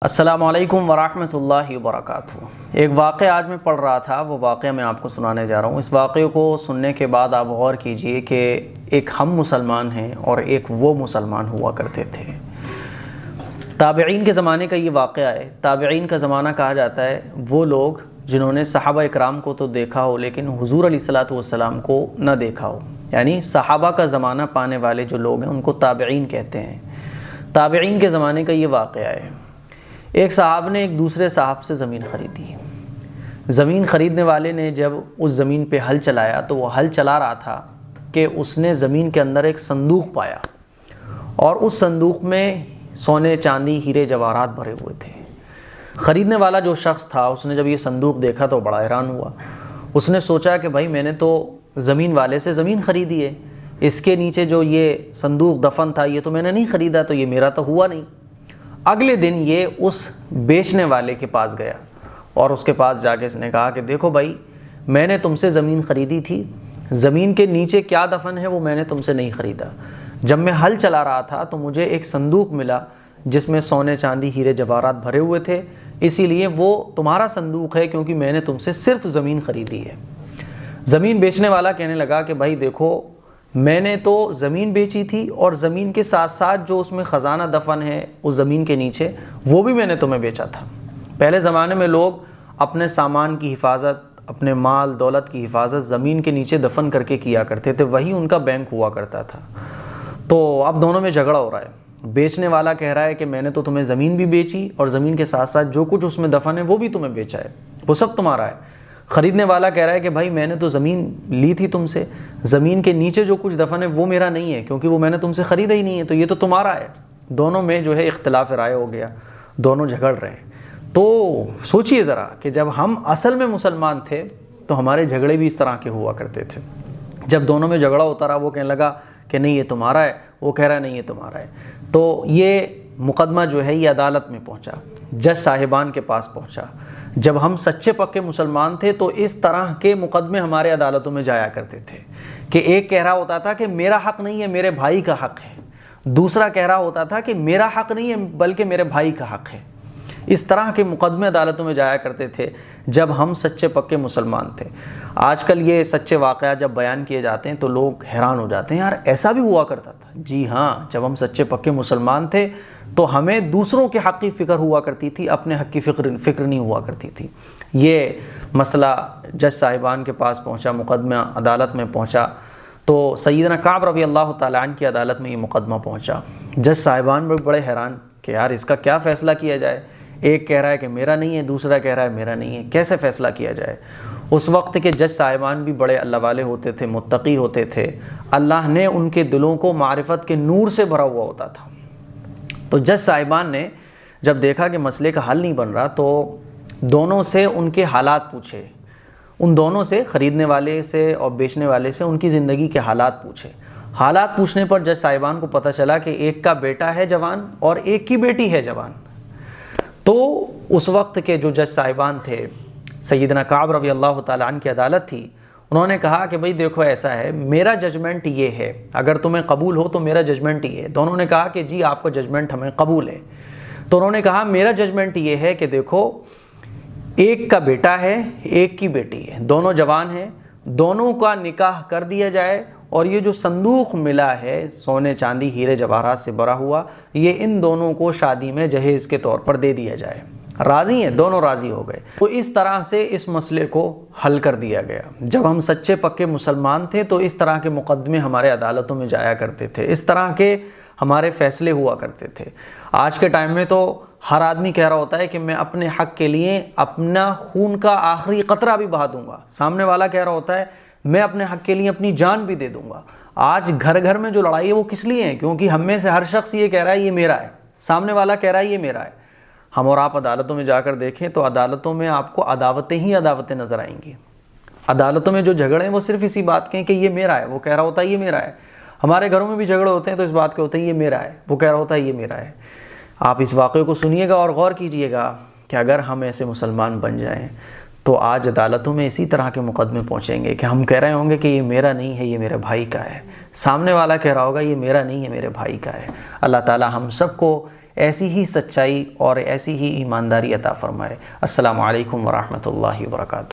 السلام علیکم ورحمۃ اللہ وبرکاتہ۔ ایک واقعہ آج میں پڑھ رہا تھا، وہ واقعہ میں آپ کو سنانے جا رہا ہوں۔ اس واقعے کو سننے کے بعد آپ غور کیجئے کہ ایک ہم مسلمان ہیں اور ایک وہ مسلمان ہوا کرتے تھے۔ تابعین کے زمانے کا یہ واقعہ ہے۔ تابعین کا زمانہ کہا جاتا ہے وہ لوگ جنہوں نے صحابہ اکرام کو تو دیکھا ہو لیکن حضور علیہ الصلوۃ والسلام کو نہ دیکھا ہو، یعنی صحابہ کا زمانہ پانے والے جو لوگ ہیں ان کو تابعین کہتے ہیں۔ تابعین کے زمانے کا یہ واقعہ ہے۔ ایک صاحب نے ایک دوسرے صاحب سے زمین خریدی۔ زمین خریدنے والے نے جب اس زمین پہ ہل چلایا تو وہ ہل چلا رہا تھا کہ اس نے زمین کے اندر ایک صندوق پایا اور اس صندوق میں سونے چاندی ہیرے جواہرات بھرے ہوئے تھے۔ خریدنے والا جو شخص تھا اس نے جب یہ صندوق دیکھا تو بڑا حیران ہوا۔ اس نے سوچا کہ بھائی میں نے تو زمین والے سے زمین خریدی ہے، اس کے نیچے جو یہ صندوق دفن تھا یہ تو میں نے نہیں خریدا، تو یہ میرا تو ہوا نہیں۔ اگلے دن یہ اس بیچنے والے کے پاس گیا اور اس کے پاس جا کے اس نے کہا کہ دیکھو بھائی، میں نے تم سے زمین خریدی تھی، زمین کے نیچے کیا دفن ہے وہ میں نے تم سے نہیں خریدا۔ جب میں ہل چلا رہا تھا تو مجھے ایک صندوق ملا جس میں سونے چاندی ہیرے جواہرات بھرے ہوئے تھے، اسی لیے وہ تمہارا صندوق ہے کیونکہ میں نے تم سے صرف زمین خریدی ہے۔ زمین بیچنے والا کہنے لگا کہ بھائی دیکھو، میں نے تو زمین بیچی تھی اور زمین کے ساتھ ساتھ جو اس میں خزانہ دفن ہے اس زمین کے نیچے وہ بھی میں نے تمہیں بیچا تھا۔ پہلے زمانے میں لوگ اپنے سامان کی حفاظت، اپنے مال دولت کی حفاظت زمین کے نیچے دفن کر کے کیا کرتے تھے، وہی ان کا بینک ہوا کرتا تھا۔ تو اب دونوں میں جھگڑا ہو رہا ہے۔ بیچنے والا کہہ رہا ہے کہ میں نے تو تمہیں زمین بھی بیچی اور زمین کے ساتھ ساتھ جو کچھ اس میں دفن ہے وہ بھی تمہیں بیچا ہے، وہ سب تمہارا ہے۔ خریدنے والا کہہ رہا ہے کہ بھائی میں نے تو زمین لی تھی تم سے، زمین کے نیچے جو کچھ دفن ہے وہ میرا نہیں ہے کیونکہ وہ میں نے تم سے خریدا ہی نہیں ہے، تو یہ تو تمہارا ہے۔ دونوں میں جو ہے اختلاف رائے ہو گیا، دونوں جھگڑ رہے ہیں۔ تو سوچئے ذرا کہ جب ہم اصل میں مسلمان تھے تو ہمارے جھگڑے بھی اس طرح کے ہوا کرتے تھے۔ جب دونوں میں جھگڑا ہوتا رہا، وہ کہنے لگا کہ نہیں یہ تمہارا ہے، وہ کہہ رہا ہے نہیں یہ تمہارا ہے، تو یہ مقدمہ جو ہے یہ عدالت میں پہنچا، جج صاحبان کے پاس پہنچا۔ جب ہم سچے پکے مسلمان تھے تو اس طرح کے مقدمے ہمارے عدالتوں میں جایا کرتے تھے کہ ایک کہہ رہا ہوتا تھا کہ میرا حق نہیں ہے، میرے بھائی کا حق ہے، دوسرا کہہ رہا ہوتا تھا کہ میرا حق نہیں ہے بلکہ میرے بھائی کا حق ہے۔ اس طرح کے مقدمے عدالتوں میں جایا کرتے تھے جب ہم سچے پکے مسلمان تھے۔ آج کل یہ سچے واقعات جب بیان کیے جاتے ہیں تو لوگ حیران ہو جاتے ہیں، یار ایسا بھی ہوا کرتا تھا؟ جی ہاں، جب ہم سچے پکے مسلمان تھے تو ہمیں دوسروں کے حق کی فکر ہوا کرتی تھی، اپنے حق کی فکر نہیں ہوا کرتی تھی۔ یہ مسئلہ جج صاحبان کے پاس پہنچا، مقدمہ عدالت میں پہنچا، تو سیدنا کعب رضی اللہ تعالیٰ عنہ کی عدالت میں یہ مقدمہ پہنچا۔ جج صاحبان بھی بڑے حیران کہ یار اس کا کیا فیصلہ کیا جائے، ایک کہہ رہا ہے کہ میرا نہیں ہے، دوسرا کہہ رہا ہے میرا نہیں ہے، کیسے فیصلہ کیا جائے؟ اس وقت کے جج صاحبان بھی بڑے اللہ والے ہوتے تھے، متقی ہوتے تھے، اللہ نے ان کے دلوں کو معرفت کے نور سے بھرا ہوا ہوتا تھا۔ تو جج صاحبان نے جب دیکھا کہ مسئلے کا حل نہیں بن رہا تو دونوں سے ان کے حالات پوچھے، ان دونوں سے، خریدنے والے سے اور بیچنے والے سے، ان کی زندگی کے حالات پوچھے۔ حالات پوچھنے پر جج صاحبان کو پتہ چلا کہ ایک کا بیٹا ہے جوان اور ایک کی بیٹی ہے جوان۔ تو اس وقت کے جو جج صاحبان تھے، سیدنا کعب رضی اللہ تعالیٰ عنہ کی عدالت تھی، انہوں نے کہا کہ بھئی دیکھو ایسا ہے، میرا ججمنٹ یہ ہے، اگر تمہیں قبول ہو تو میرا ججمنٹ یہ ہے۔ دونوں نے کہا کہ جی آپ کا ججمنٹ ہمیں قبول ہے۔ تو انہوں نے کہا میرا ججمنٹ یہ ہے کہ دیکھو ایک کا بیٹا ہے، ایک کی بیٹی ہے، دونوں جوان ہیں، دونوں کا نکاح کر دیا جائے اور یہ جو صندوق ملا ہے سونے چاندی ہیرے جواہرات سے بھرا ہوا، یہ ان دونوں کو شادی میں جہیز کے طور پر دے دیا جائے۔ راضی ہیں؟ دونوں راضی ہو گئے۔ تو اس طرح سے اس مسئلے کو حل کر دیا گیا۔ جب ہم سچے پکے مسلمان تھے تو اس طرح کے مقدمے ہمارے عدالتوں میں جایا کرتے تھے، اس طرح کے ہمارے فیصلے ہوا کرتے تھے۔ آج کے ٹائم میں تو ہر آدمی کہہ رہا ہوتا ہے کہ میں اپنے حق کے لیے اپنا خون کا آخری قطرہ بھی بہا دوں گا، سامنے والا کہہ رہا ہوتا ہے میں اپنے حق کے لیے اپنی جان بھی دے دوں گا۔ آج گھر گھر میں جو لڑائی ہے وہ کس لیے ہے؟ کیونکہ ہم میں سے ہر شخص یہ کہہ رہا ہے یہ میرا ہے، سامنے والا کہہ رہا ہے یہ میرا ہے۔ ہم اور آپ عدالتوں میں جا کر دیکھیں تو عدالتوں میں آپ کو عداوتیں ہی عداوتیں نظر آئیں گی۔ عدالتوں میں جو جھگڑے ہیں وہ صرف اسی بات کے ہیں کہ یہ میرا ہے، وہ کہہ رہا ہوتا ہے یہ میرا ہے۔ ہمارے گھروں میں بھی جھگڑے ہوتے ہیں تو اس بات کے ہوتے ہیں یہ میرا ہے، وہ کہہ رہا ہوتا ہے یہ میرا ہے۔ آپ اس واقعے کو سنیے گا اور غور کیجئے گا کہ اگر ہم ایسے مسلمان بن جائیں تو آج عدالتوں میں اسی طرح کے مقدمے پہنچیں گے کہ ہم کہہ رہے ہوں گے کہ یہ میرا نہیں ہے، یہ میرے بھائی کا ہے، سامنے والا کہہ رہا ہوگا یہ میرا نہیں ہے، میرے بھائی کا ہے۔ اللہ تعالی ہم سب کو ایسی ہی سچائی اور ایسی ہی ایمانداری عطا فرمائے۔ السلام علیکم ورحمۃ اللہ وبرکاتہ۔